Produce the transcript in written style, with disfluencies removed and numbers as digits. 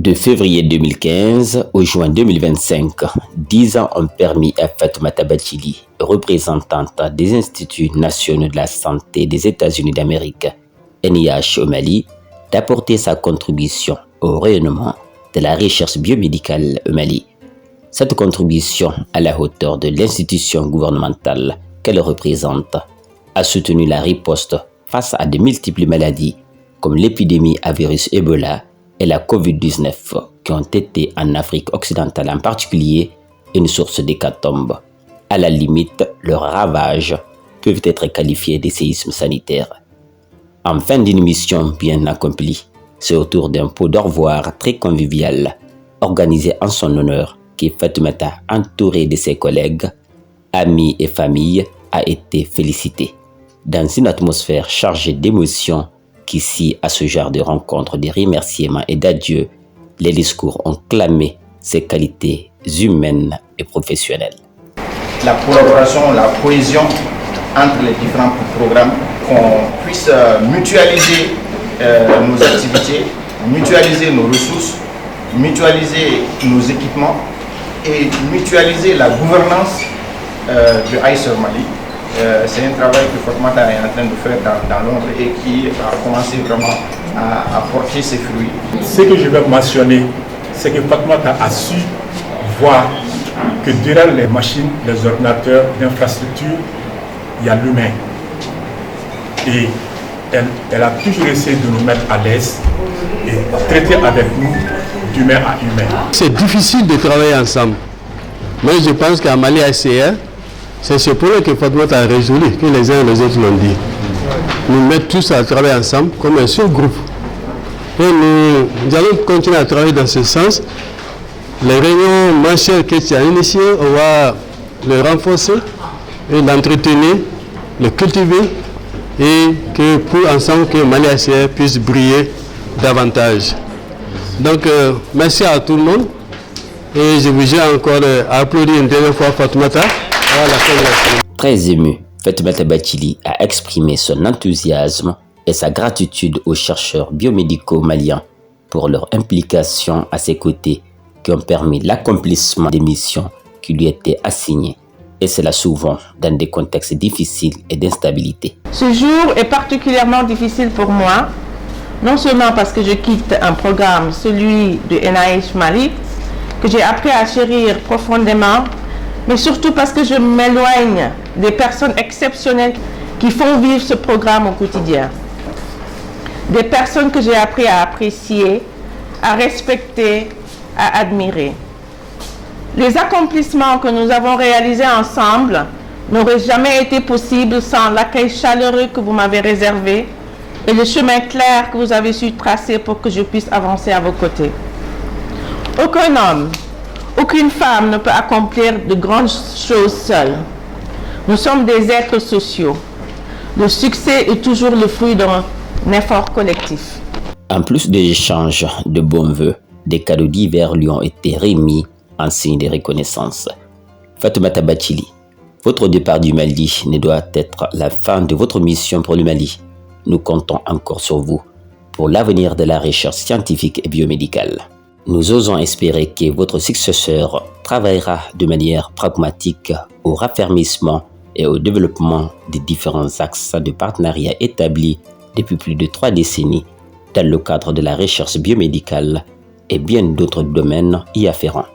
De février 2015 au juin 2025, 10 ans ont permis à Fatoumata Bathily, représentante des Instituts nationaux de la santé des États-Unis d'Amérique, NIH au Mali, d'apporter sa contribution au rayonnement de la recherche biomédicale au Mali. Cette contribution à la hauteur de l'institution gouvernementale qu'elle représente a soutenu la riposte face à de multiples maladies comme l'épidémie à virus Ebola et la COVID-19 qui ont été en Afrique occidentale en particulier une source d'hécatombe. À la limite, leurs ravages peuvent être qualifiés de séismes sanitaires. En fin d'une mission bien accomplie, c'est autour d'un pot d'au revoir très convivial, organisé en son honneur, que Fatoumata, entourée de ses collègues, amis et familles, a été félicitée. Dans une atmosphère chargée d'émotions, qu'ici, à ce genre de rencontres, de remerciements et d'adieux, les discours ont clamé ses qualités humaines et professionnelles. La collaboration, la cohésion entre les différents programmes, qu'on puisse mutualiser nos activités, mutualiser nos ressources, mutualiser nos équipements et mutualiser la gouvernance de ICER Mali. C'est un travail que Fatoumata est en train de faire dans l'ombre et qui a commencé vraiment à porter ses fruits. Ce que je vais mentionner, c'est que Fatoumata a su voir que derrière les machines, les ordinateurs, l'infrastructure, il y a l'humain. Et elle a toujours essayé de nous mettre à l'aise et traiter avec nous d'humain à humain. C'est difficile de travailler ensemble. Mais je pense qu'à Mali ACR, c'est ce problème que Fatoumata a résolu, que les uns et les autres l'ont dit. Nous mettons tous à travailler ensemble comme un seul groupe. Et nous allons continuer à travailler dans ce sens. Les réunions mensuelles que tu as initiées, on va les renforcer et l'entretenir, le cultiver et que pour ensemble que Mali ACR puisse briller davantage. Donc merci à tout le monde et je vous ai encore à applaudir une dernière fois Fatoumata. Très ému, Fatoumata Bathily a exprimé son enthousiasme et sa gratitude aux chercheurs biomédicaux maliens pour leur implication à ses côtés qui ont permis l'accomplissement des missions qui lui étaient assignées, et cela souvent dans des contextes difficiles et d'instabilité. Ce jour est particulièrement difficile pour moi, non seulement parce que je quitte un programme, celui de NIH Mali, que j'ai appris à chérir profondément, mais surtout parce que je m'éloigne des personnes exceptionnelles qui font vivre ce programme au quotidien. Des personnes que j'ai appris à apprécier, à respecter, à admirer. Les accomplissements que nous avons réalisés ensemble n'auraient jamais été possibles sans l'accueil chaleureux que vous m'avez réservé et le chemin clair que vous avez su tracer pour que je puisse avancer à vos côtés. Aucun homme, aucune femme ne peut accomplir de grandes choses seule. Nous sommes des êtres sociaux. Le succès est toujours le fruit d'un effort collectif. En plus des échanges de bons vœux, des cadeaux divers lui ont été remis en signe de reconnaissance. Fatoumata Bathily, votre départ du Mali ne doit être la fin de votre mission pour le Mali. Nous comptons encore sur vous pour l'avenir de la recherche scientifique et biomédicale. Nous osons espérer que votre successeur travaillera de manière pragmatique au raffermissement et au développement des différents axes de partenariat établis depuis plus de 3 décennies dans le cadre de la recherche biomédicale et bien d'autres domaines y afférents.